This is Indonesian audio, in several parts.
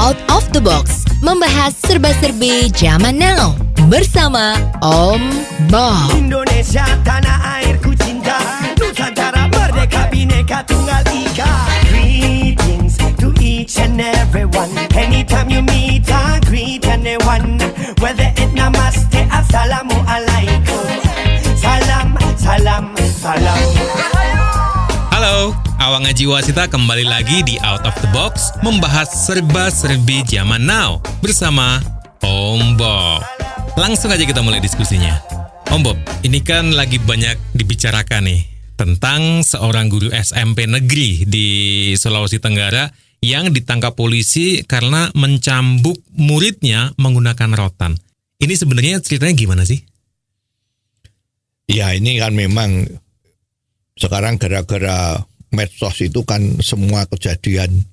Out of the Box, membahas serba-serbi zaman now bersama Om Bob. Indonesia tanah airku cinta, Nusantara merdeka bhinneka tunggal ika. Greetings to each and everyone. Anytime you meet, I greet anyone. Whether it namaste, assalamu alaikum. Salam, salam, salam. Halo, Awang Ngaji Wasita kembali lagi di Out of the Box, membahas serba-serbi zaman now bersama Om Bob. Langsung aja kita mulai diskusinya. Om Bob, ini kan lagi banyak dibicarakan nih tentang seorang guru SMP negeri di Sulawesi Tenggara yang ditangkap polisi karena mencambuk muridnya menggunakan rotan. Ini sebenarnya ceritanya gimana sih? Ya, ini kan memang sekarang gara-gara medsos itu kan semua kejadian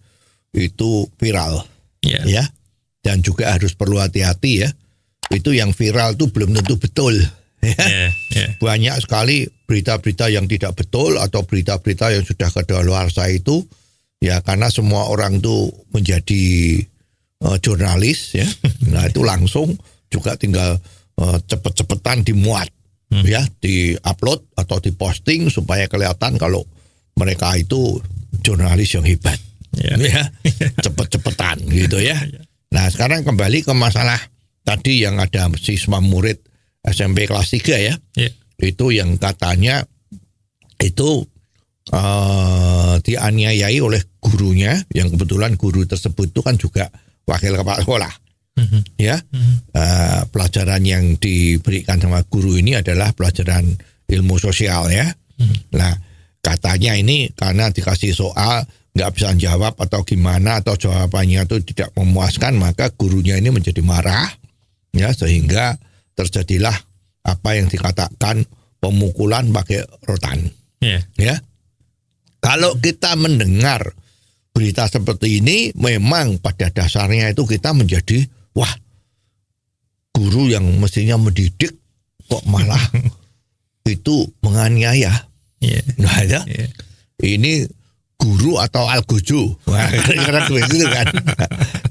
itu viral, ya, dan juga harus perlu hati-hati ya. Itu yang viral itu belum tentu betul. Ya. Banyak sekali berita-berita yang tidak betul atau berita-berita yang sudah kadaluarsa itu, ya karena semua orang itu menjadi jurnalis, ya. Nah itu langsung juga tinggal cepet-cepetan dimuat. Ya, di-upload atau di-posting supaya kelihatan kalau mereka itu jurnalis yang hebat. Ya, cepet-cepetan gitu ya. Nah, sekarang kembali ke masalah tadi yang ada siswa murid SMP kelas 3 ya. Itu yang katanya itu dianiayai oleh gurunya, yang kebetulan guru tersebut itu kan juga wakil kepala sekolah. Pelajaran yang diberikan sama guru ini adalah pelajaran ilmu sosial ya. Nah, katanya ini karena dikasih soal nggak bisa jawab atau gimana atau jawabannya itu tidak memuaskan, maka gurunya ini menjadi marah ya, sehingga terjadilah apa yang dikatakan pemukulan pakai rotan. Ya. Kalau kita mendengar berita seperti ini, memang pada dasarnya itu kita menjadi wah, guru yang mestinya mendidik kok malah itu menganiaya. Nah, ya. Ini guru atau algojo. Karena gitu kan.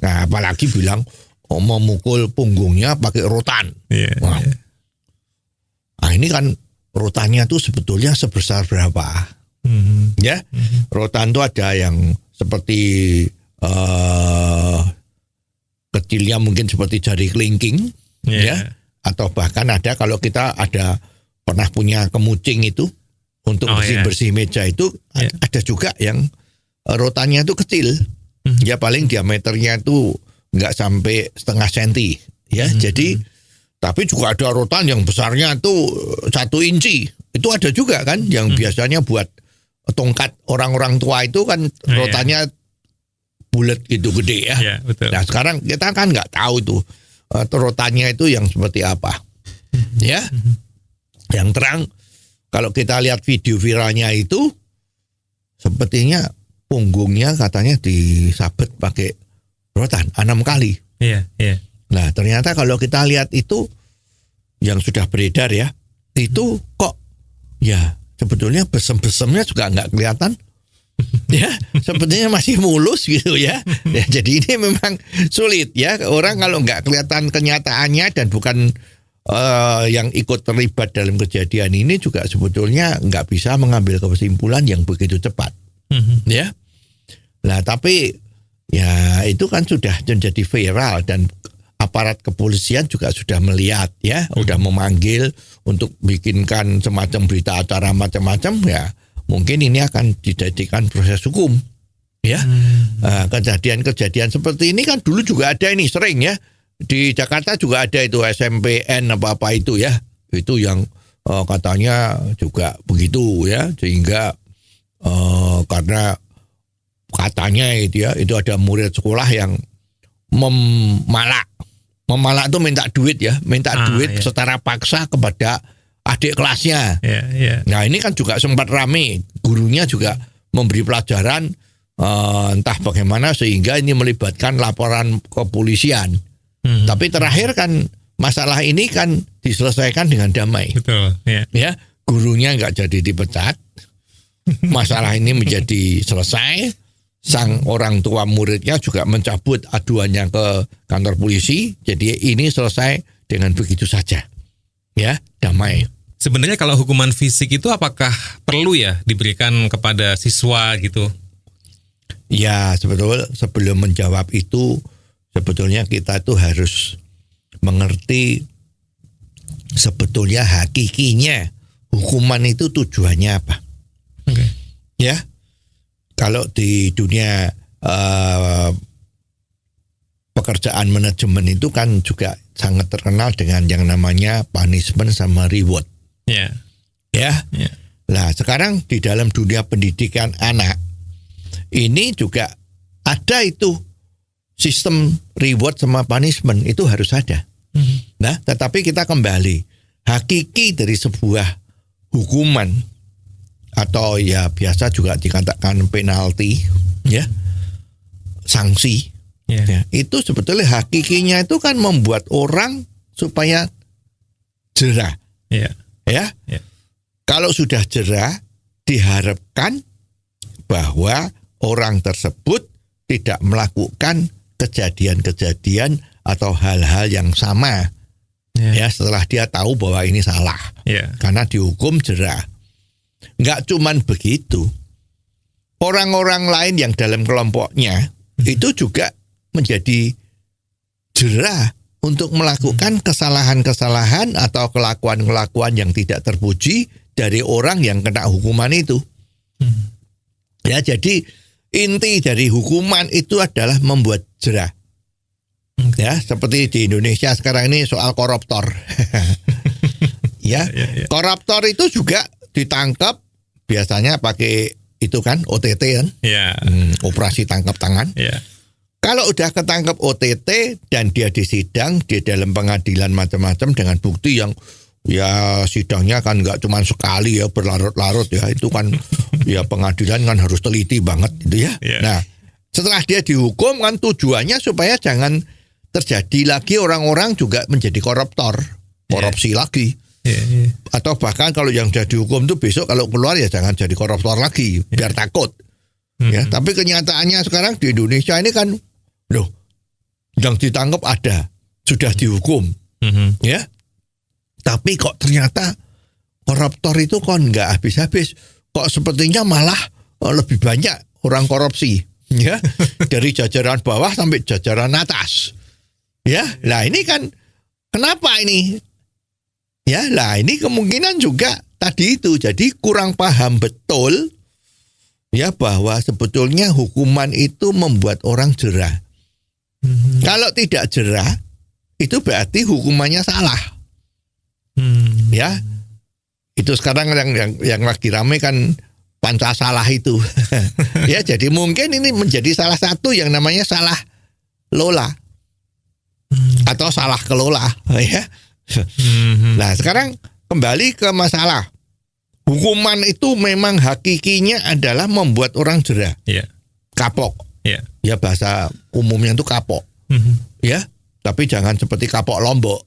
Nah, apalagi bilang memukul punggungnya pakai rotan. Nah, ini kan rotannya tuh sebetulnya sebesar berapa? Ya, rotan tuh ada yang seperti kecilnya mungkin seperti jari kelingking, ya, atau bahkan ada kalau kita ada pernah punya kemucing itu untuk bersih meja itu ada juga yang rotannya itu kecil, ya paling diameternya itu nggak sampai setengah senti, ya. Jadi tapi juga ada rotan yang besarnya itu 1 inci, itu ada juga kan yang biasanya buat tongkat orang-orang tua itu kan rotannya bulat gitu gede ya. Betul. Nah sekarang kita kan nggak tahu tuh rotannya itu yang seperti apa, ya. Yang terang kalau kita lihat video viralnya itu sepertinya punggungnya katanya disabet pakai rotan 6 kali. Nah ternyata kalau kita lihat itu yang sudah beredar ya, itu kok ya sebetulnya besem-besemnya juga nggak kelihatan. Ya, sepertinya masih mulus gitu ya. Jadi ini memang sulit ya. Orang kalau nggak kelihatan kenyataannya dan bukan yang ikut terlibat dalam kejadian ini juga sebetulnya nggak bisa mengambil kesimpulan yang begitu cepat. Ya. Nah, tapi ya itu kan sudah menjadi viral dan aparat kepolisian juga sudah melihat ya, sudah memanggil untuk bikinkan semacam berita acara macam-macam ya. Mungkin ini akan dijadikan proses hukum, ya. Kejadian-kejadian seperti ini kan dulu juga ada ini sering ya. Di Jakarta juga ada itu SMPN apa-apa itu ya. Itu yang katanya juga begitu ya. Sehingga karena katanya itu ya, itu ada murid sekolah yang memalak itu minta duit ya, duit secara paksa kepada adik kelasnya. Nah ini kan juga sempat rame, gurunya juga memberi pelajaran entah bagaimana sehingga ini melibatkan laporan kepolisian. Tapi terakhir kan masalah ini kan diselesaikan dengan damai. Betul. Ya, gurunya nggak jadi dipecat, masalah ini menjadi selesai sang orang tua muridnya juga mencabut aduannya ke kantor polisi. Jadi ini selesai dengan begitu saja. Ya, damai. Sebenarnya kalau hukuman fisik itu apakah perlu ya diberikan kepada siswa gitu? Ya, sebelum menjawab itu, sebetulnya kita tuh harus mengerti sebetulnya hakikinya hukuman itu tujuannya apa. Oke. Ya, kalau di dunia pekerjaan manajemen itu kan juga sangat terkenal dengan yang namanya punishment sama reward. Ya. Ya. Nah, sekarang di dalam dunia pendidikan anak ini juga ada itu sistem reward sama punishment itu harus ada. Nah, tetapi kita kembali hakiki dari sebuah hukuman atau ya biasa juga dikatakan penalti, ya, sanksi. Ya, itu sebetulnya hakikinya itu kan membuat orang supaya jerah. Ya. Kalau sudah jerah, diharapkan bahwa orang tersebut tidak melakukan kejadian-kejadian atau hal-hal yang sama. Ya, setelah dia tahu bahwa ini salah. Karena dihukum jerah. Nggak cuman begitu. Orang-orang lain yang dalam kelompoknya itu juga menjadi jerah untuk melakukan kesalahan-kesalahan atau kelakuan-kelakuan yang tidak terpuji dari orang yang kena hukuman itu. Ya, jadi inti dari hukuman itu adalah membuat jerah. Ya, seperti di Indonesia sekarang ini soal koruptor. Ya, koruptor itu juga ditangkap biasanya pakai itu kan OTT kan, operasi tangkap tangan. Kalau udah ketangkap OTT dan dia disidang di dalam pengadilan macam-macam dengan bukti yang ya sidangnya kan nggak cuma sekali ya berlarut-larut ya, itu kan ya pengadilan kan harus teliti banget gitu ya. Nah, setelah dia dihukum kan tujuannya supaya jangan terjadi lagi orang-orang juga menjadi korupsi lagi. Atau bahkan kalau yang sudah dihukum itu besok kalau keluar ya jangan jadi koruptor lagi, biar takut. Ya, tapi kenyataannya sekarang di Indonesia ini kan loh, yang ditangkap ada, sudah dihukum. Ya. Tapi kok ternyata koruptor itu kok nggak habis-habis. Kok sepertinya malah lebih banyak orang korupsi. Ya. Dari jajaran bawah sampai jajaran atas. Ya, lah ini kan kenapa ini? Ya, lah ini kemungkinan juga tadi itu. Jadi kurang paham betul ya bahwa sebetulnya hukuman itu membuat orang jerah. Kalau tidak jerah, itu berarti hukumannya salah. Ya, itu sekarang yang lagi rame kan Pancasila itu. Ya, jadi mungkin ini menjadi salah satu yang namanya salah lola atau salah kelola. Ya. Nah, sekarang kembali ke masalah. Hukuman itu memang hakikinya adalah membuat orang jerah. Kapok. Ya, bahasa umumnya itu kapok. Ya, tapi jangan seperti kapok Lombok.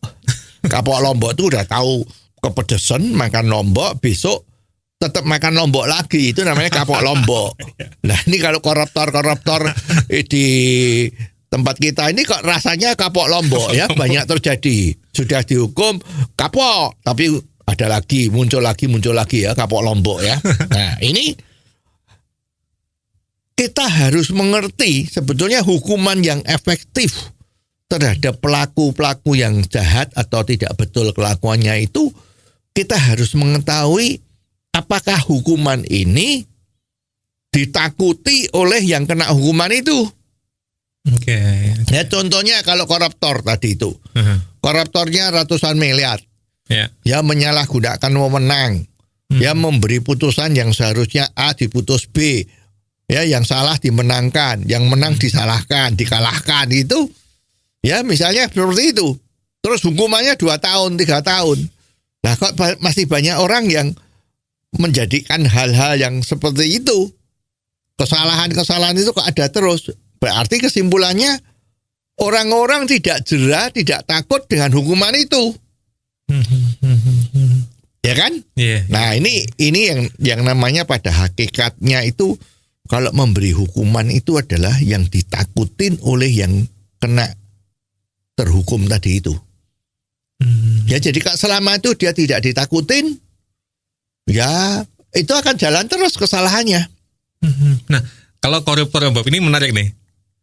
Kapok Lombok itu udah tahu kepedesan makan Lombok, besok tetap makan Lombok lagi. Itu namanya kapok Lombok. Nah, ini kalau koruptor di tempat kita ini kok rasanya kapok Lombok ya, banyak terjadi. Sudah dihukum kapok, tapi ada lagi, muncul lagi ya kapok Lombok ya. Nah, ini kita harus mengerti sebetulnya hukuman yang efektif terhadap pelaku-pelaku yang jahat atau tidak betul kelakuannya itu, kita harus mengetahui apakah hukuman ini ditakuti oleh yang kena hukuman itu. Ya, contohnya kalau koruptor tadi itu, koruptornya ratusan miliar, ya menyalahgunakan wewenang, ya memberi putusan yang seharusnya A diputus B, ya yang salah dimenangkan, yang menang disalahkan, dikalahkan itu, ya misalnya seperti itu. Terus hukumannya 2 tahun, 3 tahun. Nah, kok masih banyak orang yang menjadikan hal-hal yang seperti itu, kesalahan-kesalahan itu kok ada terus. Berarti kesimpulannya orang-orang tidak jerah, tidak takut dengan hukuman itu. Ya kan? Nah, ini yang namanya pada hakikatnya itu kalau memberi hukuman itu adalah yang ditakutin oleh yang kena terhukum tadi itu. Ya jadi Kak selama itu dia tidak ditakutin, ya itu akan jalan terus kesalahannya. Nah, kalau koruptor Bob ini menarik nih.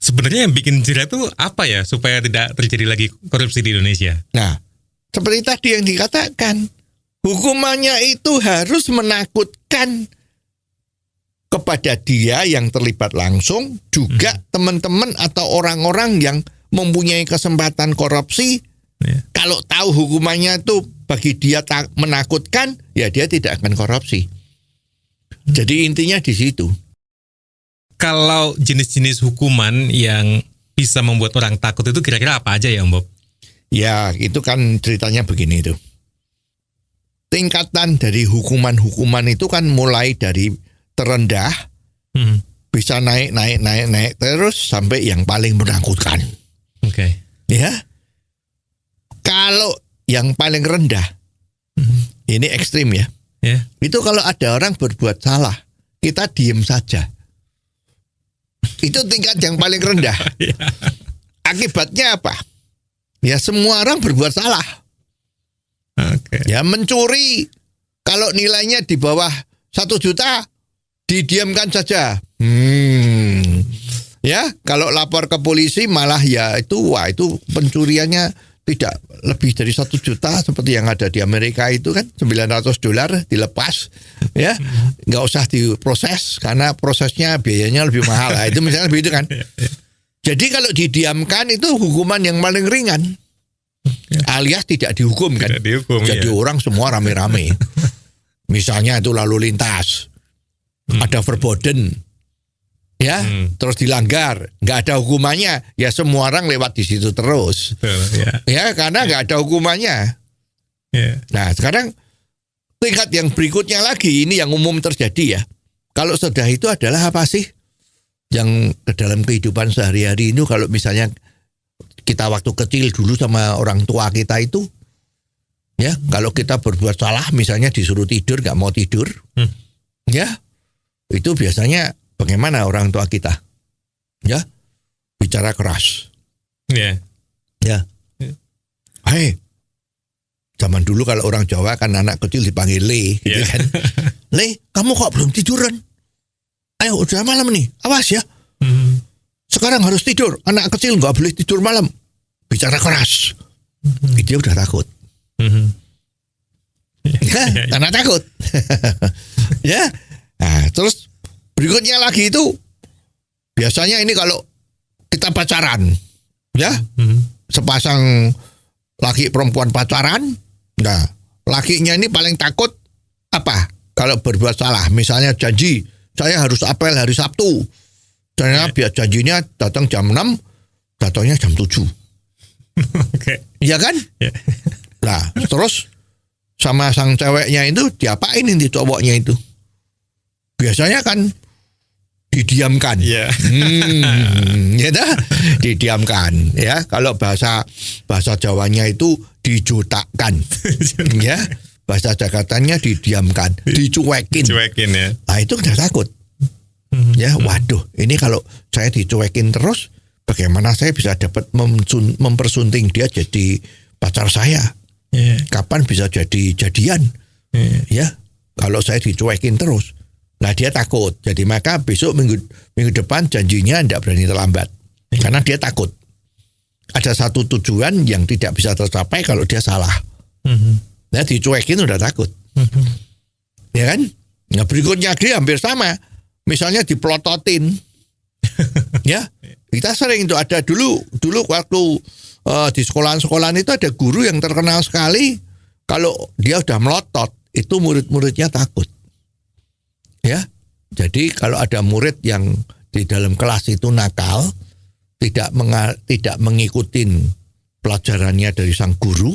Sebenarnya yang bikin jerat itu apa ya supaya tidak terjadi lagi korupsi di Indonesia? Nah, seperti tadi yang dikatakan, hukumannya itu harus menakutkan kepada dia yang terlibat langsung, juga teman-teman atau orang-orang yang mempunyai kesempatan korupsi. Kalau tahu hukumannya itu bagi dia menakutkan, ya dia tidak akan korupsi. Jadi intinya di situ. Kalau jenis-jenis hukuman yang bisa membuat orang takut itu kira-kira apa aja ya Om Bob? Ya itu kan ceritanya begini itu. Tingkatan dari hukuman-hukuman itu kan mulai dari terendah, bisa naik terus sampai yang paling menakutkan. Oke. Ya. Kalau yang paling rendah, ini ekstrim ya. Itu kalau ada orang berbuat salah, kita diem saja. Itu tingkat yang paling rendah. Akibatnya apa? Ya semua orang berbuat salah. Ya mencuri, kalau nilainya di bawah 1 juta, didiamkan saja. Ya kalau lapor ke polisi malah ya itu pencuriannya tidak lebih dari 1 juta seperti yang ada di Amerika itu kan $900 dilepas, ya nggak usah diproses karena prosesnya biayanya lebih mahal. Nah, itu misalnya begitu kan. Jadi kalau didiamkan itu hukuman yang paling ringan, alias tidak dihukum kan. Jadi orang semua rame-rame. Misalnya itu lalu lintas, ada verboden. Ya, terus dilanggar, nggak ada hukumannya, ya semua orang lewat di situ terus. Ya, karena nggak ada hukumannya. Nah, sekarang tingkat yang berikutnya lagi, ini yang umum terjadi ya. Kalau sudah itu adalah apa sih? Yang ke dalam kehidupan sehari-hari itu, kalau misalnya kita waktu kecil dulu sama orang tua kita itu, ya, kalau kita berbuat salah, misalnya disuruh tidur, nggak mau tidur, ya, itu biasanya bagaimana orang tua kita? Ya, bicara keras. Ya. Hei, zaman dulu kalau orang Jawa kan anak kecil dipanggil Le, gitu kan. Le, kamu kok belum tiduran? Ayo, udah malam nih, awas ya. Sekarang harus tidur, anak kecil nggak boleh tidur malam. Bicara keras. Dia udah takut. Ya, karena takut. Ya, nah, terus berikutnya lagi itu biasanya ini kalau kita pacaran, ya, sepasang laki perempuan pacaran, nah lakinya ini paling takut apa? Kalau berbuat salah, misalnya janji saya harus apel hari Sabtu, ternyata biar janjinya datang jam 6, datangnya jam 7. Iya kan? Nah terus sama sang ceweknya itu diapain ini cowoknya itu? Biasanya kan didiamkan. Ya dah, didiamkan ya. Kalau bahasa Jawanya itu dijutakkan. Ya, bahasa Jakartanya didiamkan, dicuekin ya. Nah, itu udah takut. Ya, waduh, ini kalau saya dicuekin terus, bagaimana saya bisa dapat mempersunting dia jadi pacar saya? Kapan bisa jadi jadian? Ya, kalau saya dicuekin terus. Nah dia takut, jadi maka besok minggu depan janjinya tidak berani terlambat, karena dia takut. Ada satu tujuan yang tidak bisa tercapai kalau dia salah. Nah dicuekin udah takut, ya kan? Nah berikutnya dia hampir sama, misalnya dipelototin, ya kita sering itu ada dulu waktu di sekolahan itu ada guru yang terkenal sekali, kalau dia udah melotot itu murid-muridnya takut. Ya, jadi kalau ada murid yang di dalam kelas itu nakal, tidak mengikuti pelajarannya dari sang guru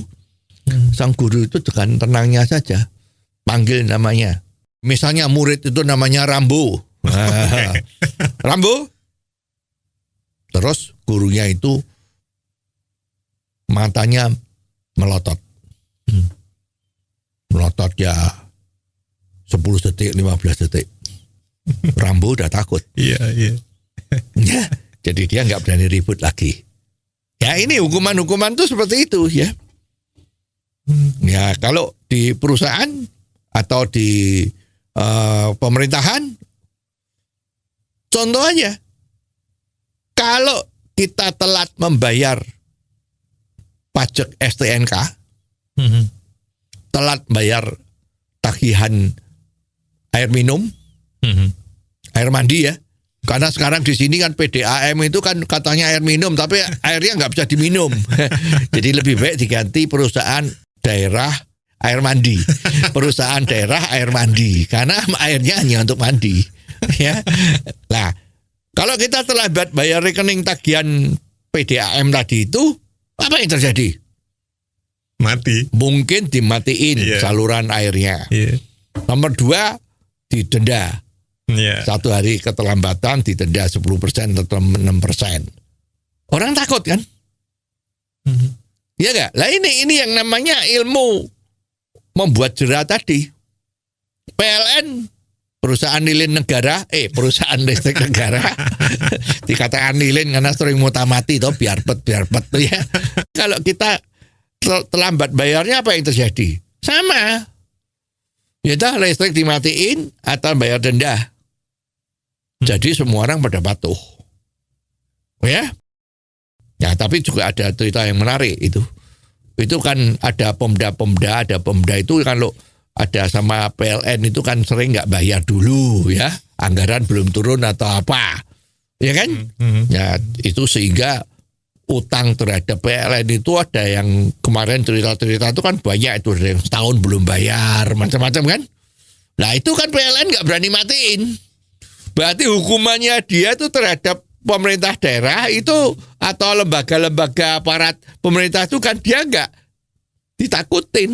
itu dengan tenangnya saja panggil namanya. Misalnya murid itu namanya Rambo, Rambo. Terus gurunya itu matanya melotot, ya 10 detik, 15 detik. Rambo udah takut. Iya. Ya, jadi dia nggak berani ribut lagi. Ya ini hukuman-hukuman tuh seperti itu ya. Ya kalau di perusahaan atau di pemerintahan, contoh aja, kalau kita telat membayar pajak STNK, telat bayar tagihan air minum, air mandi ya. Karena sekarang di sini kan PDAM itu kan katanya air minum, tapi airnya nggak bisa diminum. Jadi lebih baik diganti perusahaan daerah air mandi, perusahaan daerah air mandi, karena airnya hanya untuk mandi. Ya, nah kalau kita terlambat bayar rekening tagihan PDAM tadi itu, apa yang terjadi? Mati. Mungkin dimatiin saluran airnya. Nomor 2, didenda. 1 hari keterlambatan didenda 10% atau 6%. Orang takut kan? Iya nggak? Lah ini yang namanya ilmu membuat jera tadi. PLN, perusahaan lilin negara, perusahaan listrik negara, dikatakan lilin karena sering mutamati toh biar pet ya. Kalau kita terlambat bayarnya apa yang terjadi? Sama. Ya dah listrik dimatiin atau bayar denda. Jadi semua orang pada patuh. Ya. Ya, tapi juga ada cerita yang menarik itu. Itu kan ada pemda itu kalau ada sama PLN itu kan sering nggak bayar dulu ya. Anggaran belum turun atau apa. Ya kan? Ya, itu sehingga utang terhadap PLN itu ada yang kemarin cerita-cerita itu kan banyak itu, yang setahun belum bayar macam-macam kan. Nah itu kan PLN nggak berani matiin. Berarti hukumannya dia itu terhadap pemerintah daerah itu atau lembaga-lembaga aparat pemerintah itu kan dia nggak ditakutin.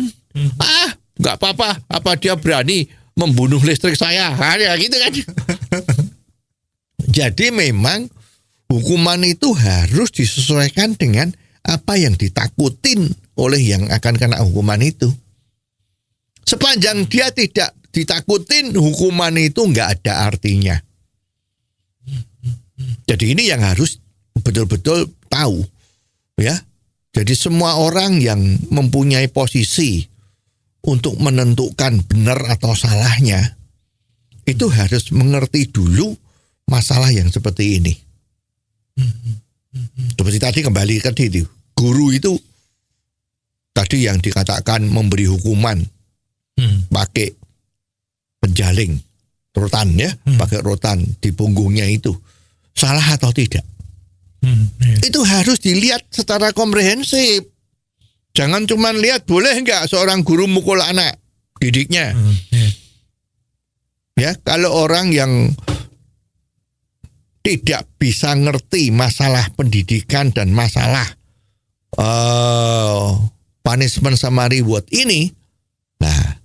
Nggak apa-apa, apa dia berani membunuh listrik saya? Ya gitu kan. Jadi memang hukuman itu harus disesuaikan dengan apa yang ditakutin oleh yang akan kena hukuman itu. Sepanjang dia tidak ditakutin, hukuman itu nggak ada artinya. Jadi ini yang harus betul-betul tahu, ya. Jadi semua orang yang mempunyai posisi untuk menentukan benar atau salahnya, itu harus mengerti dulu masalah yang seperti ini. Seperti tadi kembali ke itu, guru itu tadi yang dikatakan memberi hukuman pakai penjaling rotan ya, pakai rotan di punggungnya itu salah atau tidak? Itu harus dilihat secara komprehensif. Jangan cuma lihat boleh enggak seorang guru mukul anak didiknya. Ya, kalau orang yang tidak bisa ngerti masalah pendidikan dan masalah punishment sama reward ini, nah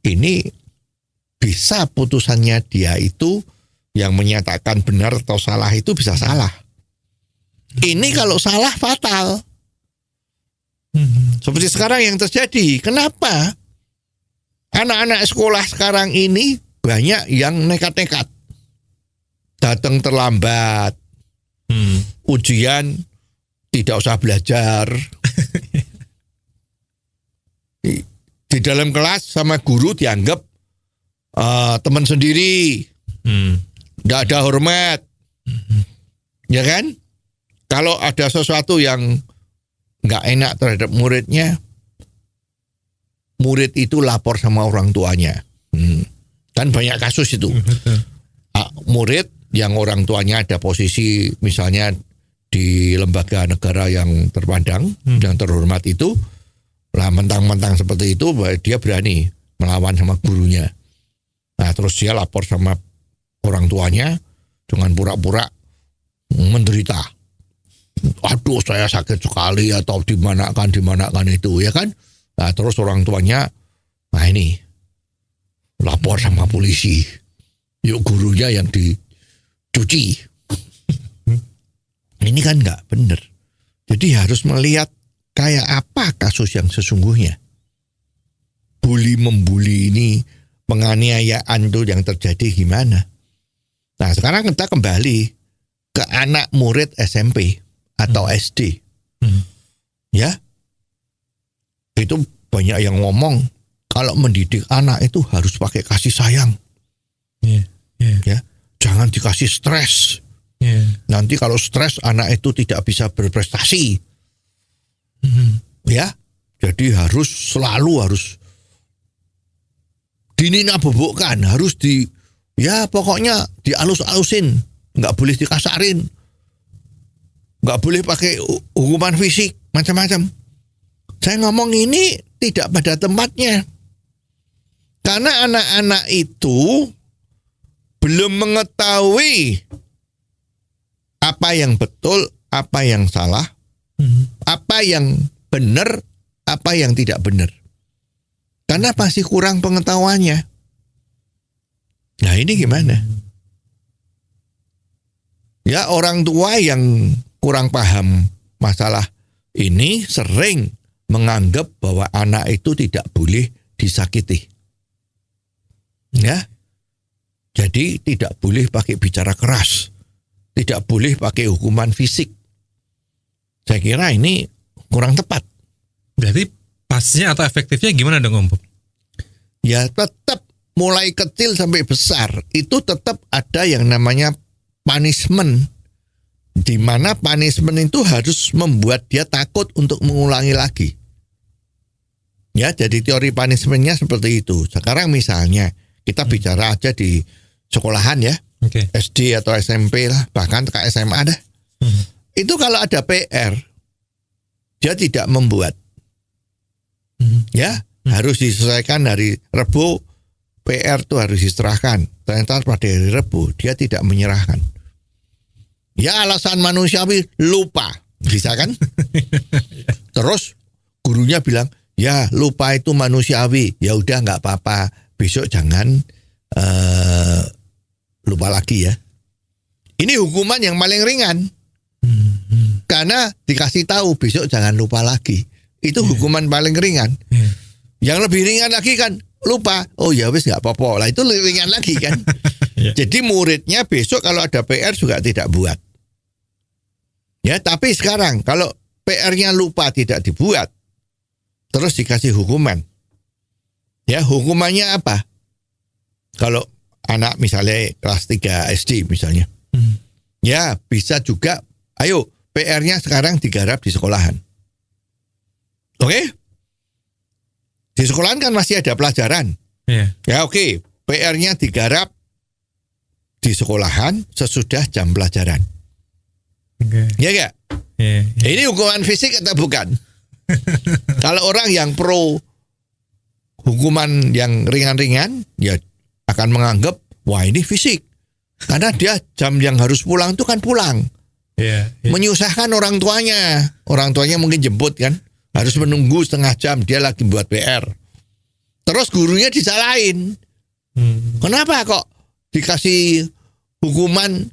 ini bisa putusannya dia itu yang menyatakan benar atau salah itu bisa salah. Ini kalau salah fatal. Seperti sekarang yang terjadi. Kenapa? Anak-anak sekolah sekarang ini banyak yang nekat-nekat. Datang terlambat. Ujian tidak usah belajar. Di dalam kelas sama guru dianggap teman sendiri. Tidak ada hormat. Ya kan? Kalau ada sesuatu yang nggak enak terhadap muridnya, murid itu lapor sama orang tuanya. Kan banyak kasus itu. Murid yang orang tuanya ada posisi misalnya di lembaga negara yang terpandang, yang terhormat itu, lah mentang-mentang seperti itu, dia berani melawan sama gurunya. Nah terus dia lapor sama orang tuanya dengan pura-pura menderita. Aduh saya sakit sekali atau dimanakan itu ya kan. Nah terus orang tuanya, nah ini lapor sama polisi. Yuk gurunya yang dicuci. Ini kan nggak benar. Jadi harus melihat kayak apa kasus yang sesungguhnya. Bully membuli ini penganiayaan itu yang terjadi gimana. Nah sekarang kita kembali ke anak murid SMP atau SD. Ya, itu banyak yang ngomong kalau mendidik anak itu harus pakai kasih sayang. Ya, jangan dikasih stres. Nanti kalau stres anak itu tidak bisa berprestasi. Ya, jadi selalu harus dinina-bobokkan, harus pokoknya dialus-alusin, nggak boleh dikasarin, nggak boleh pakai hukuman fisik, macam-macam. Saya ngomong ini tidak pada tempatnya. Karena anak-anak itu belum mengetahui apa yang betul, apa yang salah, apa yang benar, apa yang tidak benar. Karena masih kurang pengetahuannya. Nah ini gimana? Ya orang tua yang kurang paham masalah ini sering menganggap bahwa anak itu tidak boleh disakiti. Ya. Jadi tidak boleh pakai bicara keras. Tidak boleh pakai hukuman fisik. Saya kira ini kurang tepat. Berarti pasnya atau efektifnya gimana dong Om Bob? Ya tetap mulai kecil sampai besar itu tetap ada yang namanya punishment. Di mana punishment itu harus membuat dia takut untuk mengulangi lagi. Ya, jadi teori punishment-nya seperti itu. Sekarang misalnya kita bicara aja di sekolahan ya. SD atau SMP lah, bahkan ke SMA dah. Itu kalau ada PR, dia tidak membuat. Ya, harus diselesaikan hari Rebo, PR itu harus diserahkan. Ternyata pada hari Rebo, dia tidak menyerahkan. Ya alasan manusiawi, lupa. Bisa kan? Terus gurunya bilang, ya lupa itu manusiawi. Ya udah nggak apa-apa, besok jangan lupa lagi ya. Ini hukuman yang paling ringan. Karena dikasih tahu besok jangan lupa lagi. Itu hukuman paling ringan. Yang lebih ringan lagi kan lupa. Oh ya wis nggak apa-apa lah, itu ringan lagi kan. Jadi muridnya besok kalau ada PR juga tidak buat. Ya tapi sekarang kalau PR-nya lupa tidak dibuat, terus dikasih hukuman. Ya hukumannya apa? Kalau anak misalnya kelas 3 SD misalnya. Ya bisa juga, ayo PR-nya sekarang digarap di sekolahan. Oke? Di sekolahan kan masih ada pelajaran. Ya oke, PR-nya digarap di sekolahan sesudah jam pelajaran. Ya enggak? Ini hukuman fisik atau bukan? Kalau orang yang pro hukuman yang ringan-ringan, ya akan menganggap, wah ini fisik. Karena dia jam yang harus pulang itu kan pulang. Menyusahkan orang tuanya. Orang tuanya mungkin jemput kan. Harus menunggu setengah jam, dia lagi buat PR. Terus gurunya disalahin. Kenapa kok dikasih hukuman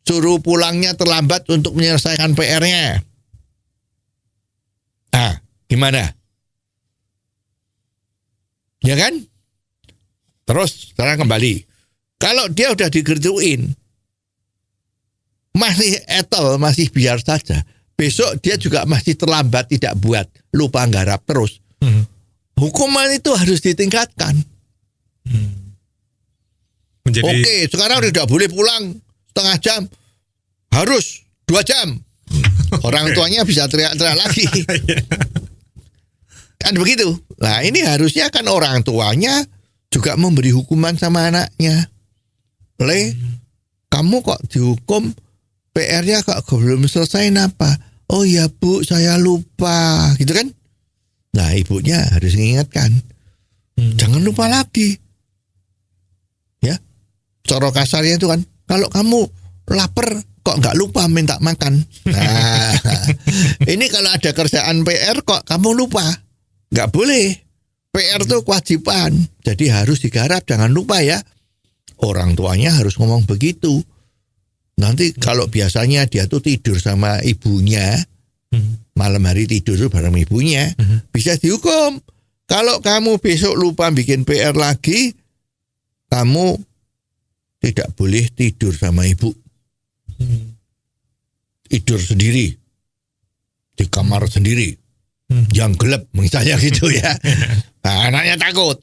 suruh pulangnya terlambat untuk menyelesaikan PR-nya? Nah, gimana? Ya kan? Terus sekarang kembali. Kalau dia udah digertuin, masih etel, masih biar saja. Besok dia juga masih terlambat, tidak buat, lupa nggarap terus. Hukuman itu harus ditingkatkan. Oke, sekarang udah tidak boleh pulang setengah jam, harus 2 jam. Orang tuanya bisa teriak-teriak lagi. Kan begitu. Nah ini harusnya kan orang tuanya juga memberi hukuman sama anaknya. Kamu kok dihukum, PR-nya kok belum selesai apa? Oh ya Bu, saya lupa. Gitu kan? Nah ibunya harus mengingatkan. Jangan lupa lagi. Ya, cara kasarnya itu kan, kalau kamu lapar kok nggak lupa minta makan. Nah, ini kalau ada kerjaan PR kok kamu lupa. Nggak boleh. PR itu kewajiban. Jadi harus digarap, jangan lupa ya. Orang tuanya harus ngomong begitu. Nanti kalau biasanya dia tuh tidur sama ibunya, malam hari tidur bareng ibunya, bisa dihukum. Kalau kamu besok lupa bikin PR lagi, kamu tidak boleh tidur sama ibu. Tidur sendiri. Di kamar sendiri. Yang gelap misalnya gitu ya. Nah, anaknya takut.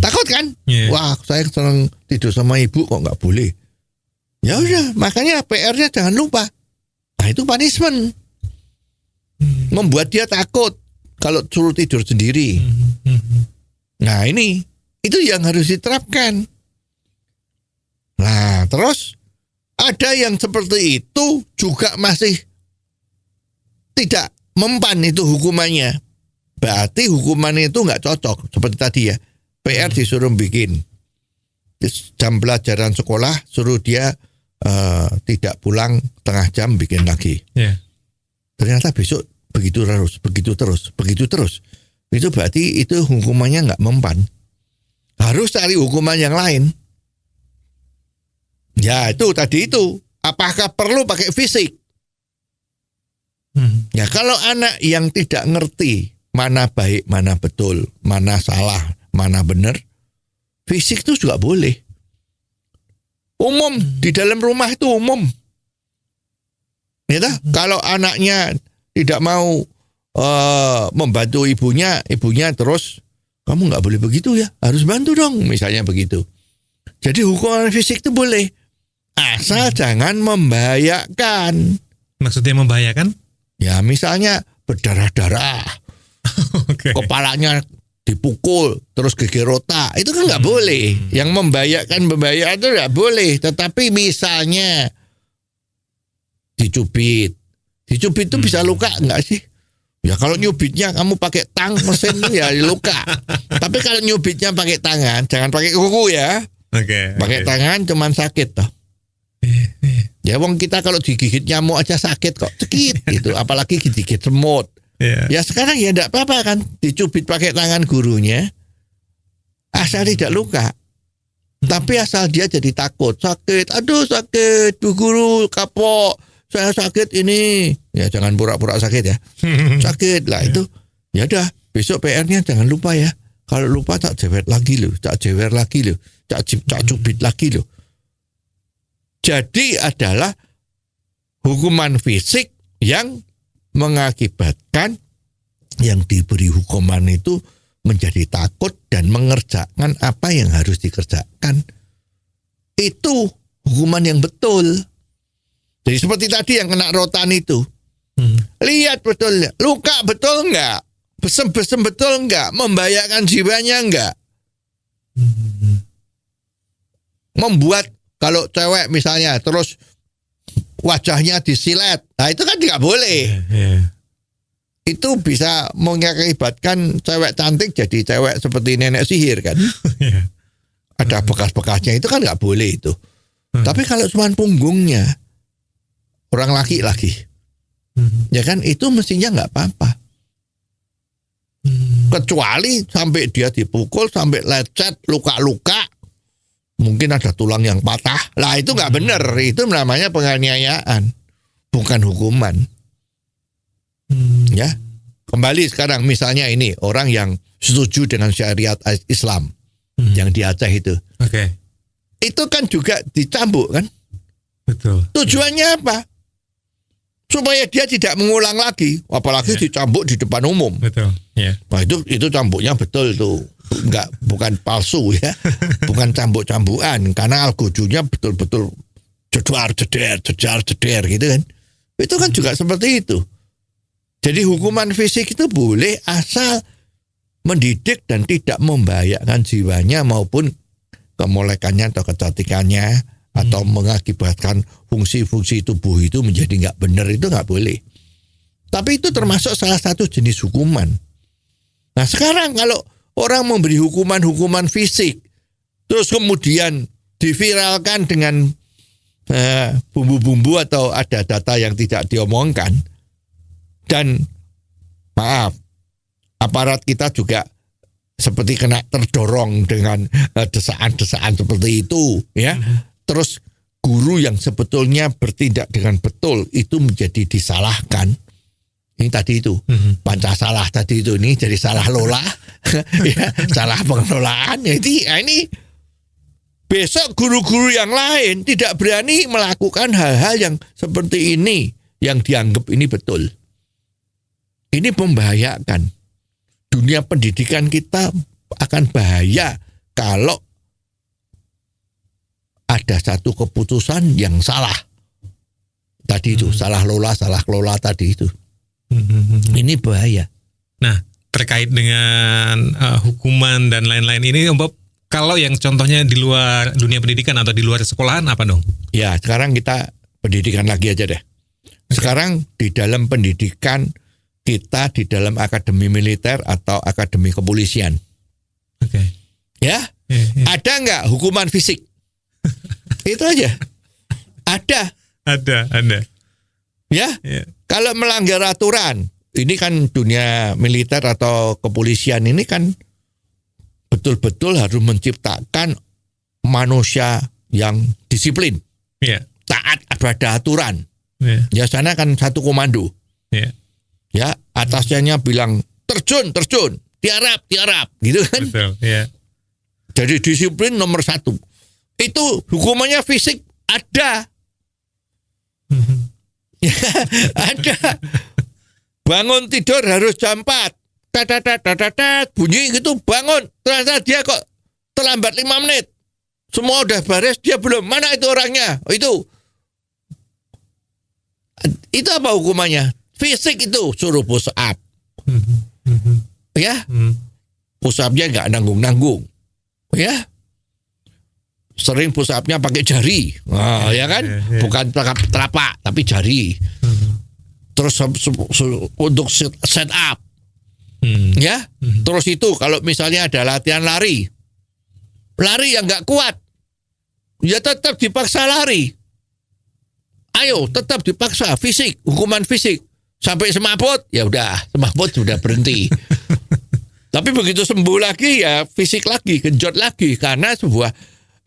Takut kan? Yeah. Wah, saya senang tidur sama ibu kok nggak boleh. Ya udah, makanya PR-nya jangan lupa. Nah, itu punishment. Membuat dia takut kalau suruh tidur sendiri. Nah, ini itu yang harus diterapkan. Nah, terus ada yang seperti itu juga masih tidak mempan itu hukumannya. Berarti hukumannya itu nggak cocok seperti tadi ya. PR disuruh bikin jam pelajaran sekolah, suruh dia tidak pulang setengah jam bikin lagi. Yeah. Ternyata besok begitu terus. Itu berarti itu hukumannya nggak mempan. Harus cari hukuman yang lain. Ya itu tadi itu. Apakah perlu pakai fisik? Ya kalau anak yang tidak ngerti mana baik, mana betul, mana salah, mana benar, fisik itu juga boleh. Umum, di dalam rumah itu umum. Ya, kalau anaknya tidak mau membantu ibunya terus, kamu nggak boleh begitu ya, harus bantu dong, misalnya begitu. Jadi hukuman fisik itu boleh, asal jangan membahayakan. Maksudnya membahayakan? Ya misalnya berdarah-darah, Okay. kepalanya dipukul, terus geger otak, itu kan nggak boleh. Yang membahayakan itu nggak boleh. Tetapi misalnya dicubit itu bisa luka nggak sih? Ya kalau nyubitnya kamu pakai tang mesin ya luka. Tapi kalau nyubitnya pakai tangan, jangan pakai kuku ya. Pakai tangan cuman sakit toh. Ya wong kita kalau digigit nyamuk aja sakit kok, sakit gitu. Apalagi digigit semut. Ya sekarang ya enggak apa-apa kan, dicubit pakai tangan gurunya, asal tidak luka. Tapi asal dia jadi takut, sakit, aduh sakit, Bu Guru kapok, saya sakit ini. Ya jangan pura-pura sakit ya, sakit lah itu. Ya udah, besok PR-nya jangan lupa ya. Kalau lupa tak jewer lagi loh, tak cubit lagi loh. Jadi adalah hukuman fisik yang mengakibatkan yang diberi hukuman itu menjadi takut dan mengerjakan apa yang harus dikerjakan. Itu hukuman yang betul. Jadi seperti tadi yang kena rotan itu. Lihat betul, luka betul enggak? Besem-besem betul enggak? Membahayakan jiwanya enggak? Membuat kalau cewek misalnya terus wajahnya disilet, nah itu kan tidak boleh. Itu bisa mengakibatkan cewek cantik jadi cewek seperti nenek sihir kan. Ada bekas-bekasnya, itu kan nggak boleh itu. Tapi kalau cuma punggungnya, orang laki lagi, ya kan itu mestinya nggak apa-apa. Kecuali sampai dia dipukul, sampai lecet, luka-luka, mungkin ada tulang yang patah. Lah itu nggak benar, itu namanya penganiayaan, bukan hukuman. Ya, kembali sekarang misalnya ini orang yang setuju dengan syariat Islam yang di Aceh itu. Itu kan juga dicambuk kan? Betul. Tujuannya apa? Supaya dia tidak mengulang lagi, apalagi dicambuk di depan umum. Betul. Nah itu cambuknya betul tuh. Bukan palsu ya, bukan cambuk-cambukan, karena algojunya betul-betul jedar gitu kan. Itu kan juga seperti itu. Jadi hukuman fisik itu boleh asal mendidik dan tidak membahayakan jiwanya maupun kemolekannya atau kecantikannya atau mengakibatkan fungsi-fungsi tubuh itu menjadi nggak benar, itu nggak boleh. Tapi itu termasuk salah satu jenis hukuman. Nah sekarang kalau orang memberi hukuman fisik, terus kemudian diviralkan dengan bumbu-bumbu atau ada data yang tidak diomongkan, dan maaf, aparat kita juga seperti kena terdorong dengan desaan-desaan seperti itu, ya. Terus guru yang sebetulnya bertindak dengan betul itu menjadi disalahkan. Ini tadi itu Pancasala tadi itu, ini jadi salah lola, ya, salah pengelolaan. Jadi ini besok guru-guru yang lain tidak berani melakukan hal-hal yang seperti ini, yang dianggap ini betul. Ini membahayakan. Dunia pendidikan kita akan bahaya kalau ada satu keputusan yang salah. Tadi itu salah kelola tadi itu. Ini bahaya. Nah, terkait dengan hukuman dan lain-lain ini, Om Bob, kalau yang contohnya di luar dunia pendidikan atau di luar sekolahan apa dong? Ya, sekarang kita pendidikan lagi aja deh. Sekarang di dalam pendidikan kita, di dalam akademi militer atau akademi kepolisian. Oke. Ya, ada nggak hukuman fisik? Itu aja. Ada. Ya. Kalau melanggar aturan, ini kan dunia militer atau kepolisian ini kan betul-betul harus menciptakan manusia yang disiplin, taat pada aturan. Ya, sana kan satu komando. Ya, atasnya bilang terjun, tiarap, gitu kan. Betul. Jadi disiplin nomor 1. Itu hukumannya fisik ada. Ya, ada. Bangun tidur harus jam 4. Bunyi gitu, bangun. Ternyata dia kok terlambat 5 menit. Semua udah beres, dia belum. Mana itu orangnya? Itu apa hukumannya? Fisik itu, suruh push up. Ya. Push up-nya enggak nanggung-nanggung. Ya. Sering push up-nya pakai jari. Ya kan? Bukan telapak, tapi jari. Terus untuk set up. Ya. Terus itu kalau misalnya ada latihan lari yang enggak kuat, ya tetap dipaksa lari. Ayo, tetap dipaksa fisik, hukuman fisik. Sampai semaput, ya udah, semaput sudah berhenti. Tapi begitu sembuh lagi ya fisik lagi, genjot lagi. Karena sebuah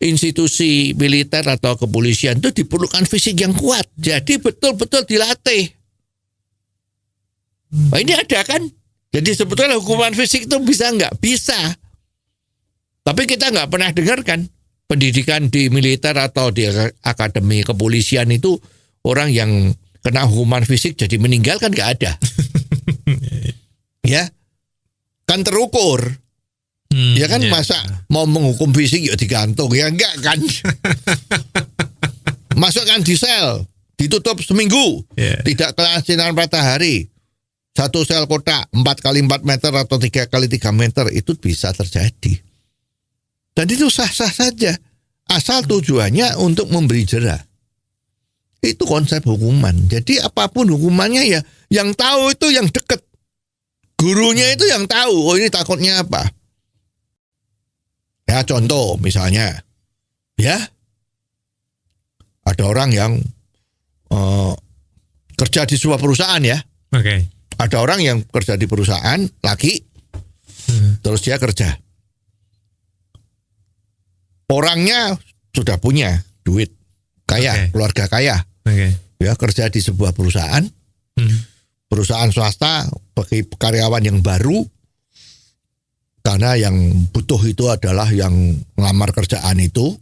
institusi militer atau kepolisian itu diperlukan fisik yang kuat. Jadi betul-betul dilatih. Nah, ini ada kan? Jadi sebetulnya hukuman fisik itu bisa nggak? Bisa. Tapi kita nggak pernah dengar kan pendidikan di militer atau di akademi kepolisian itu orang yang kena hukuman fisik jadi meninggal kan nggak ada. Ya. Kan terukur. Ya kan masa mau menghukum fisik ya digantung, ya enggak kan. Masukkan di sel, ditutup seminggu, tidak kena sinar matahari. 1 sel kotak 4 kali 4 meter atau 3 kali 3 meter itu bisa terjadi. Dan itu sah-sah saja, asal tujuannya untuk memberi jera. Itu konsep hukuman. Jadi apapun hukumannya ya, yang tahu itu yang dekat. Gurunya itu yang tahu, ini takutnya apa. Ya contoh misalnya, ya ada orang yang kerja di sebuah perusahaan ya. Oke. Ada orang yang kerja di perusahaan, laki, terus dia kerja. Orangnya sudah punya duit, kaya, keluarga kaya. Ya kerja di sebuah perusahaan, perusahaan swasta bagi karyawan yang baru. Karena yang butuh itu adalah yang ngelamar kerjaan itu,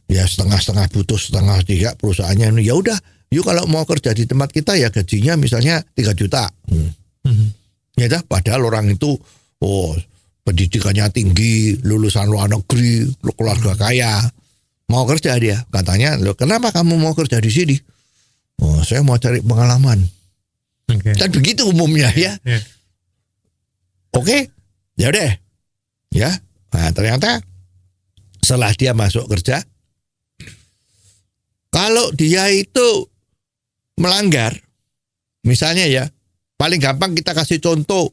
ya setengah-setengah butuh, setengah tidak perusahaannya. Ya udah, yuk kalau mau kerja di tempat kita ya gajinya misalnya 3 juta. Ya dah, padahal orang itu, pendidikannya tinggi, lulusan luar negeri, keluarga kaya, mau kerja dia. Katanya, loh kenapa kamu mau kerja di sini? Saya mau cari pengalaman. Kan begitu umumnya ya. Oke, ya udah. Ya, nah ternyata setelah dia masuk kerja, kalau dia itu melanggar, misalnya ya, paling gampang kita kasih contoh,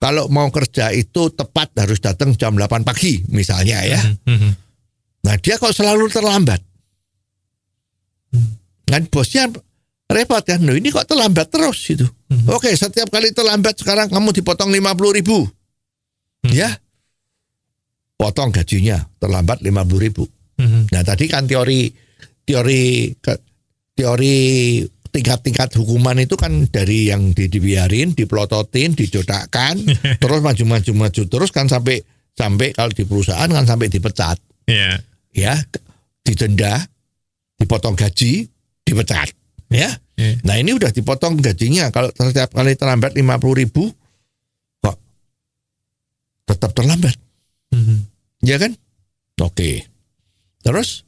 kalau mau kerja itu tepat harus datang jam 8 pagi, misalnya ya. Nah dia kok selalu terlambat, kan bosnya repot kan, loh ini kok terlambat terus gitu. Oke, setiap kali terlambat sekarang kamu dipotong 50.000, ya. Potong gajinya, terlambat 50.000. Nah tadi kan teori tingkat-tingkat hukuman itu kan dari yang dibiarin, dipelototin, dijotakkan, terus maju terus kan sampai kalau di perusahaan kan sampai dipecat. Iya. Ya, didenda, dipotong gaji, dipecat. Ya. Nah, ini udah dipotong gajinya. Kalau setiap kali terlambat 50.000 kok tetap terlambat. Ya kan? Oke. Terus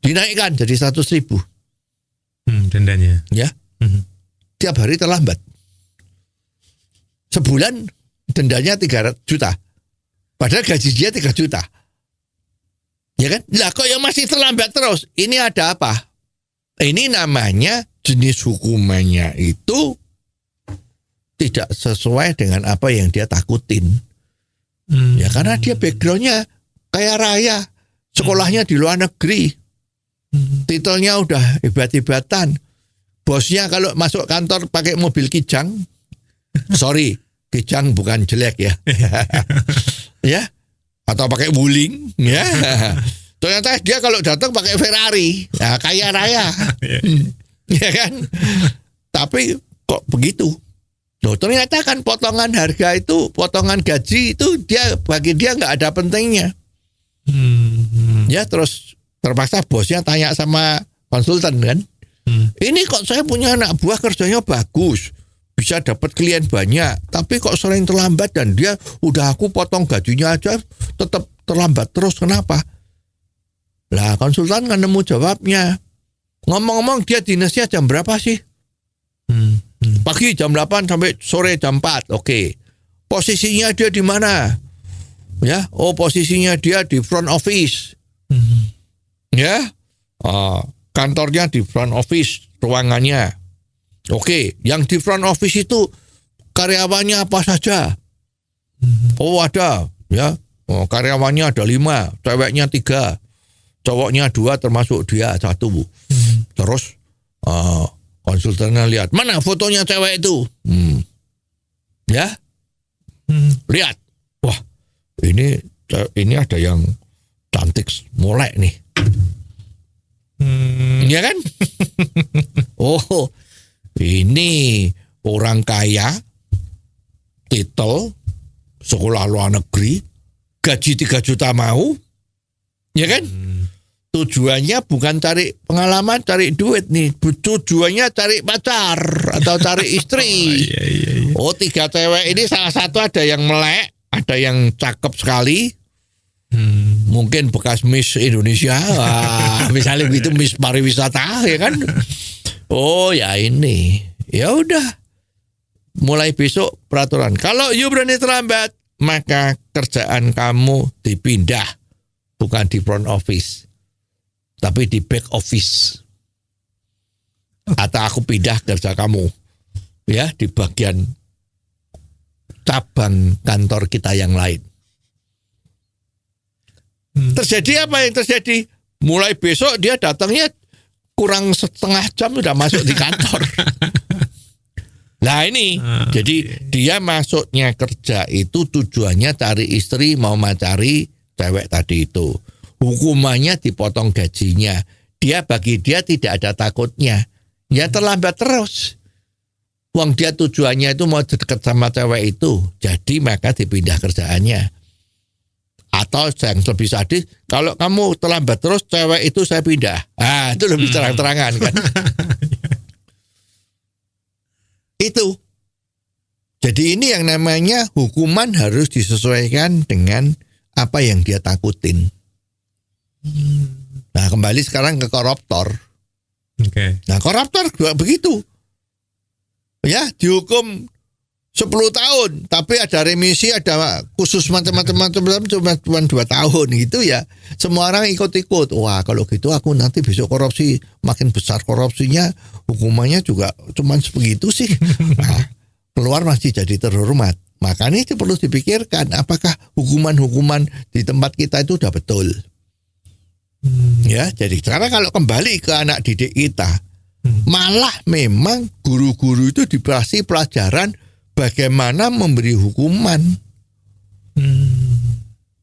dinaikkan jadi 100.000. Dendanya. Ya. Tiap hari terlambat. Sebulan dendanya 300 juta. Padahal gaji dia 3 juta. Ya kan? Lah kok yang masih terlambat terus? Ini ada apa? Ini namanya jenis hukumannya itu tidak sesuai dengan apa yang dia takutin. Ya karena dia backgroundnya kaya raya. Sekolahnya di luar negeri. Titelnya udah hebat-hebatan. Bosnya kalau masuk kantor pakai mobil Kijang. Sorry, Kijang bukan jelek ya. Ya. Atau pakai Wuling, ya. Ternyata dia kalau datang pakai Ferrari. Nah, kaya raya. Ya kan? Tapi kok begitu? Loh, ternyata kan potongan harga itu, potongan gaji itu bagi dia nggak ada pentingnya. Ya, terus terpaksa bosnya tanya sama konsultan kan. Ini kok saya punya anak buah kerjanya bagus, bisa dapat klien banyak, tapi kok sering terlambat dan dia udah aku potong gajinya aja tetap terlambat terus, kenapa? Lah konsultan kan nemu jawabnya. Ngomong-ngomong dia dinasnya jam berapa sih? Pagi jam 8 sampai sore jam 4. Oke. Posisinya dia di mana? Ya, posisinya dia di front office. Ya. Kantornya di front office, ruangannya. Oke, yang di front office itu karyawannya apa saja? Ada, ya. Karyawannya ada 5, ceweknya 3. Cowoknya 2 termasuk dia 1. Terus konsultannya lihat, mana fotonya cewek itu? Ya. Lihat. Wah, ini ada yang cantik molek nih. Ya kan? Ini orang kaya, titel, sekolah luar negeri, gaji 3 juta mau. Ya kan? Tujuannya bukan cari pengalaman, cari duit nih. Tujuannya cari pacar atau cari istri. 3 cewek ini salah satu ada yang melek, ada yang cakep sekali. Mungkin bekas Miss Indonesia. Misalnya gitu Miss pariwisata, ya kan? Ya ini. Ya udah. Mulai besok peraturan. Kalau you berani terlambat, maka kerjaan kamu dipindah. Bukan di front office, tapi di back office. Atau aku pindah kerja kamu, ya, di bagian cabang kantor kita yang lain. Terjadi apa yang terjadi? Mulai besok dia datangnya kurang setengah jam sudah masuk di kantor. Nah ini, jadi dia masuknya kerja itu tujuannya cari istri, mau mencari cewek tadi itu. Hukumannya dipotong gajinya. Bagi dia tidak ada takutnya. Ya terlambat terus. Uang dia tujuannya itu mau dekat sama cewek itu. Jadi maka dipindah kerjaannya. Atau yang lebih sadis, kalau kamu terlambat terus cewek itu saya pindah. Itu lebih terang-terangan kan. Itu. Jadi ini yang namanya hukuman harus disesuaikan dengan apa yang dia takutin. Nah kembali sekarang ke koruptor. Nah koruptor juga begitu. Ya dihukum 10 tahun. Tapi ada remisi, ada khusus macam-macam cuma 2 tahun gitu ya. Semua orang ikut-ikut. Wah kalau gitu aku nanti besok korupsi. Makin besar korupsinya, hukumannya juga cuma sebegitu sih. Nah, keluar masih jadi terhormat. Makanya itu perlu dipikirkan apakah hukuman-hukuman di tempat kita itu udah betul. Ya, jadi karena kalau kembali ke anak didik kita, malah memang guru-guru itu dikasih pelajaran bagaimana memberi hukuman.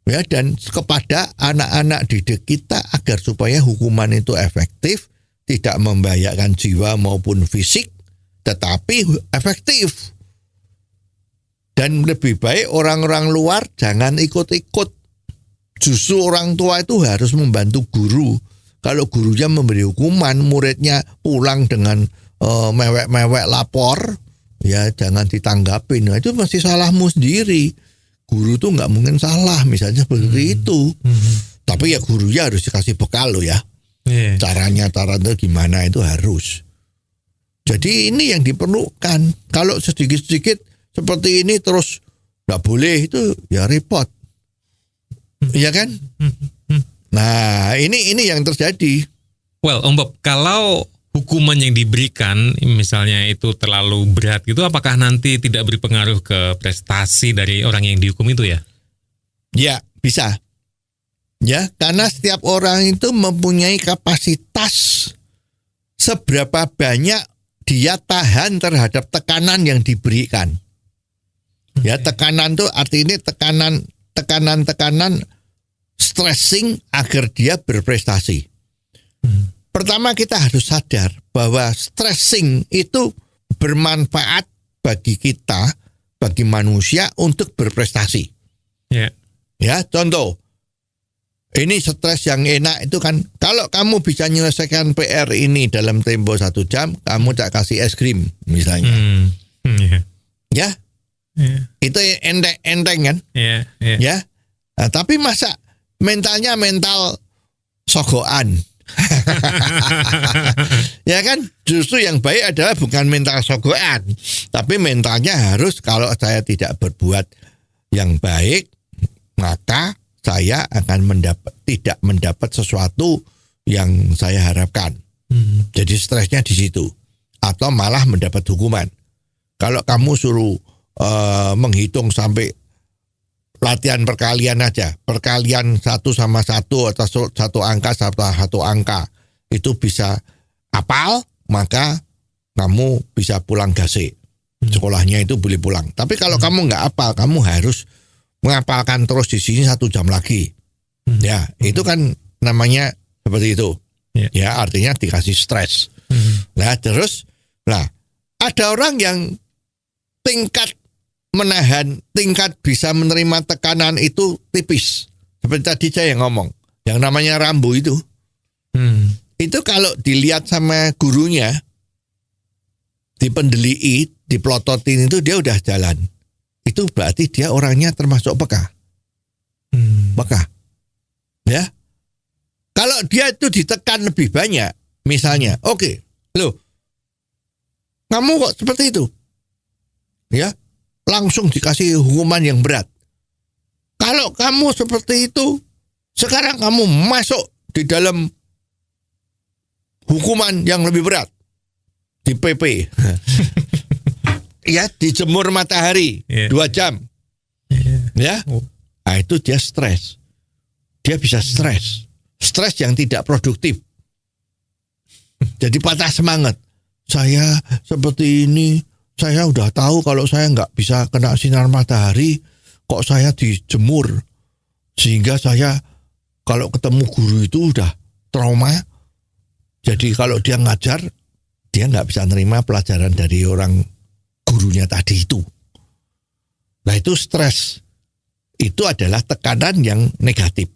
Ya, dan kepada anak-anak didik kita agar supaya hukuman itu efektif, tidak membahayakan jiwa maupun fisik, tetapi efektif. Dan lebih baik orang-orang luar jangan ikut-ikut. Justru orang tua itu harus membantu guru. Kalau gurunya memberi hukuman, muridnya pulang dengan mewek-mewek lapor, ya jangan ditanggapin. Nah, itu masih salahmu sendiri. Guru tuh nggak mungkin salah, misalnya seperti itu. Tapi ya gurunya harus dikasih bekal loh ya. Caranya gimana itu harus. Jadi ini yang diperlukan. Kalau sedikit-sedikit seperti ini terus nggak boleh, itu ya repot. Iya kan? Nah, ini yang terjadi. Well, Om Bob, kalau hukuman yang diberikan misalnya itu terlalu berat gitu, apakah nanti tidak berpengaruh ke prestasi dari orang yang dihukum itu ya? Ya, bisa. Ya, karena setiap orang itu mempunyai kapasitas seberapa banyak dia tahan terhadap tekanan yang diberikan. Ya, tekanan itu artinya tekanan stressing agar dia berprestasi. Pertama kita harus sadar bahwa stressing itu bermanfaat bagi kita, bagi manusia untuk berprestasi. Ya, contoh. Ini stres yang enak itu kan, kalau kamu bisa menyelesaikan PR ini dalam tempo 1 jam, kamu tak kasih es krim misalnya. Ya, itu enteng kan? Ya, nah, tapi masa mentalnya mental sogokan. Ya kan, justru yang baik adalah bukan mental sogokan, tapi mentalnya harus, kalau saya tidak berbuat yang baik, maka saya akan tidak mendapat sesuatu yang saya harapkan. Jadi stresnya di situ, atau malah mendapat hukuman. Kalau kamu suruh menghitung sampai latihan perkalian aja, perkalian 1 sama 1 atau 1 angka sama 1 angka itu bisa hafal, maka kamu bisa pulang gase. Sekolahnya itu boleh pulang. Tapi kalau kamu nggak hafal, kamu harus menghafalkan terus di sini 1 jam lagi. Ya, itu kan namanya seperti itu. Ya, artinya dikasih stres. Nah, terus ada orang yang tingkat bisa menerima tekanan itu tipis. Seperti tadi saya ngomong, yang namanya Rambo itu. Itu kalau dilihat sama gurunya, dipendelii, dipelototin itu dia udah jalan. Itu berarti dia orangnya termasuk peka. Peka. Ya. Kalau dia itu ditekan lebih banyak, misalnya, oke, loh, kamu kok seperti itu? Ya. Langsung dikasih hukuman yang berat. Kalau kamu seperti itu, sekarang kamu masuk di dalam hukuman yang lebih berat. Di PP. Ya, dijemur matahari 2 jam. Ya. Nah, itu dia stres. Dia bisa stres. Stres yang tidak produktif. Jadi patah semangat. Saya seperti ini, saya udah tahu kalau saya nggak bisa kena sinar matahari, kok saya dijemur. Sehingga saya kalau ketemu guru itu udah trauma. Jadi kalau dia ngajar, dia nggak bisa nerima pelajaran dari orang gurunya tadi itu. Nah, itu stres. Itu adalah tekanan yang negatif.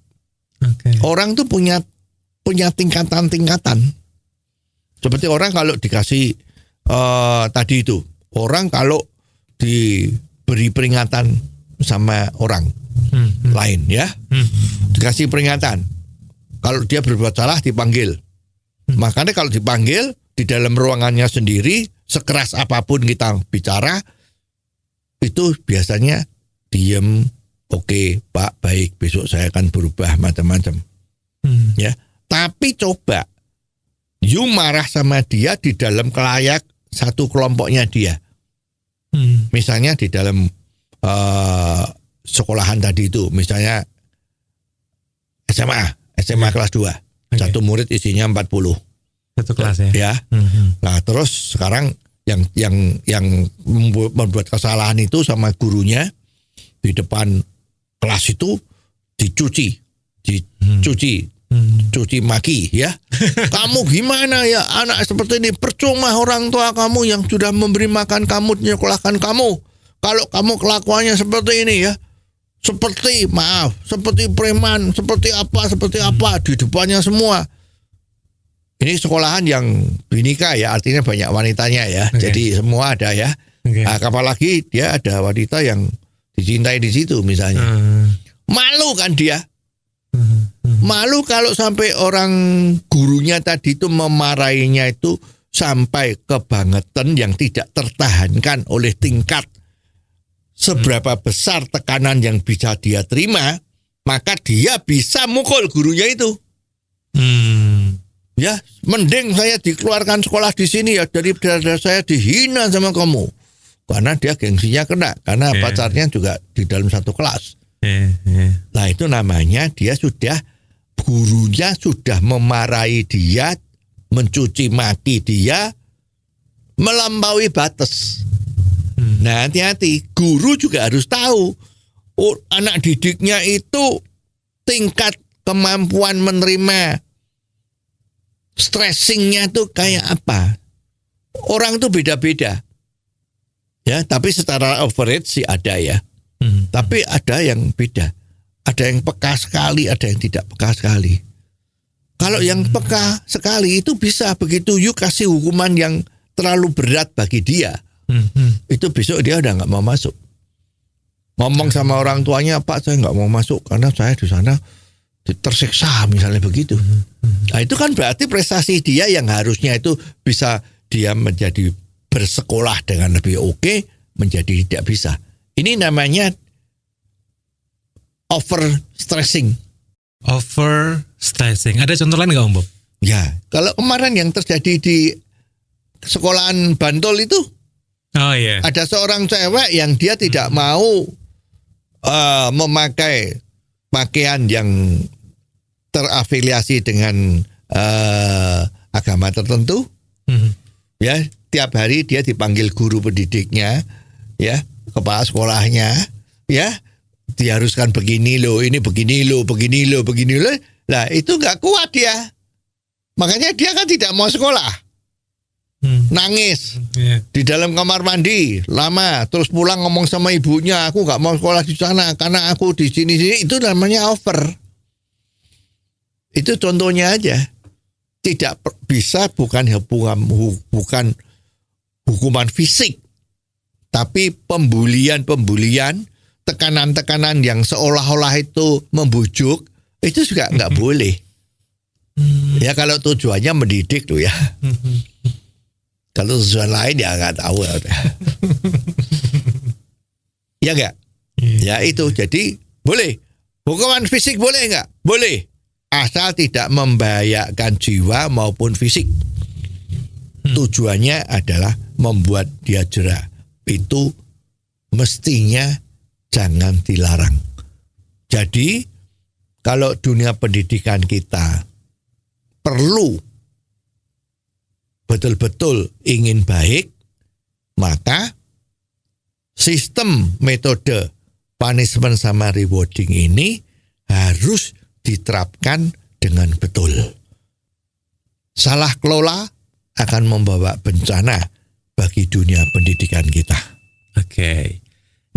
Orang tuh punya tingkatan-tingkatan. Seperti orang kalau dikasih tadi itu. Orang kalau diberi peringatan sama orang lain ya, dikasih peringatan. Kalau dia berbuat salah dipanggil. Makanya kalau dipanggil di dalam ruangannya sendiri, sekeras apapun kita bicara, itu biasanya diem, oke, Pak, baik, besok saya akan berubah macam-macam. Ya, tapi coba you marah sama dia di dalam kelayak satu kelompoknya dia. Misalnya di dalam sekolahan tadi itu, misalnya SMA kelas 2. Satu murid isinya 40. Satu kelas ya. Nah, terus sekarang yang membuat kesalahan itu sama gurunya di depan kelas itu dicuci cuci maki ya. Kamu gimana ya anak seperti ini, percuma orang tua kamu yang sudah memberi makan kamu, menyekolahkan kamu. Kalau kamu kelakuannya seperti ini ya, seperti preman, seperti apa di depannya semua. Ini sekolahan yang binika ya, artinya banyak wanitanya ya. Jadi semua ada ya. Nah, apalagi dia ada wanita yang dicintai di situ misalnya. Malu kan dia. Malu kalau sampai orang gurunya tadi itu memarahinya itu sampai kebangetan yang tidak tertahankan oleh tingkat seberapa besar tekanan yang bisa dia terima, maka dia bisa mukul gurunya itu. Ya, mending saya dikeluarkan sekolah di sini ya daripada saya dihina sama kamu. Karena dia gengsinya kena, karena pacarnya juga di dalam satu kelas. Nah itu namanya gurunya sudah memarahi dia, mencuci maki dia, melampaui batas. Nah hati-hati, guru juga harus tahu anak didiknya itu tingkat kemampuan menerima stressingnya tuh kayak apa. Orang tuh beda-beda. Ya, tapi secara average sih ada ya. Tapi ada yang beda. Ada yang peka sekali, ada yang tidak peka sekali. Kalau yang peka sekali itu bisa begitu you kasih hukuman yang terlalu berat bagi dia. Itu besok dia udah nggak mau masuk. Ngomong sama orang tuanya, Pak saya nggak mau masuk karena saya di sana tersiksa misalnya begitu. Nah itu kan berarti prestasi dia yang harusnya itu bisa dia menjadi bersekolah dengan lebih oke, menjadi tidak bisa. Ini namanya overstressing. Overstressing. Ada contoh lain nggak Om Bob? Ya, kalau kemarin yang terjadi di sekolahan Bantul itu, ada seorang cewek yang dia tidak mau memakai pakaian yang terafiliasi dengan agama tertentu. Ya, tiap hari dia dipanggil guru pendidiknya, ya, kepala sekolahnya, ya, diharuskan begini loh, ini begini loh. Lah itu nggak kuat dia. Makanya dia kan tidak mau sekolah. Nangis di dalam kamar mandi lama, terus pulang ngomong sama ibunya, aku nggak mau sekolah di sana karena aku di sini. Itu namanya over. Itu contohnya aja. Tidak bisa bukan hukuman fisik, tapi pembulian, tekanan-tekanan yang seolah-olah itu membujuk, itu juga nggak boleh. Ya kalau tujuannya mendidik tuh ya. Kalau tujuan lain ya nggak tahu. Ya nggak? Ya itu, jadi boleh. Hukuman fisik boleh nggak? Boleh. Asal tidak membahayakan jiwa maupun fisik. Tujuannya adalah membuat dia jera. Itu mestinya jangan dilarang. Jadi kalau dunia pendidikan kita perlu betul-betul ingin baik, maka sistem metode punishment sama rewarding ini harus diterapkan dengan betul. Salah kelola akan membawa bencana bagi dunia pendidikan kita. Oke.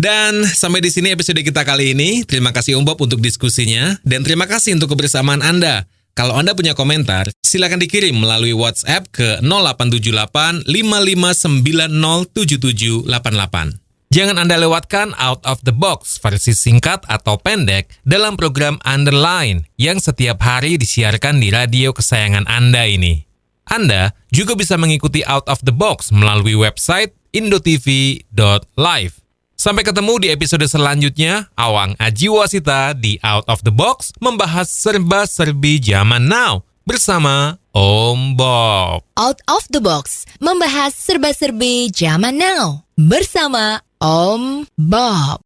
Dan sampai di sini episode kita kali ini. Terima kasih Om Bob untuk diskusinya dan terima kasih untuk kebersamaan Anda. Kalau Anda punya komentar, silakan dikirim melalui WhatsApp ke 0878 55907788. Jangan Anda lewatkan Out of the Box versi singkat atau pendek dalam program Underline yang setiap hari disiarkan di radio kesayangan Anda ini. Anda juga bisa mengikuti Out of the Box melalui website indotv.live. Sampai ketemu di episode selanjutnya. Awang Ajiwasita di Out of the Box membahas serba-serbi zaman now bersama Om Bob. Out of the Box membahas serba-serbi zaman now bersama Om Bob.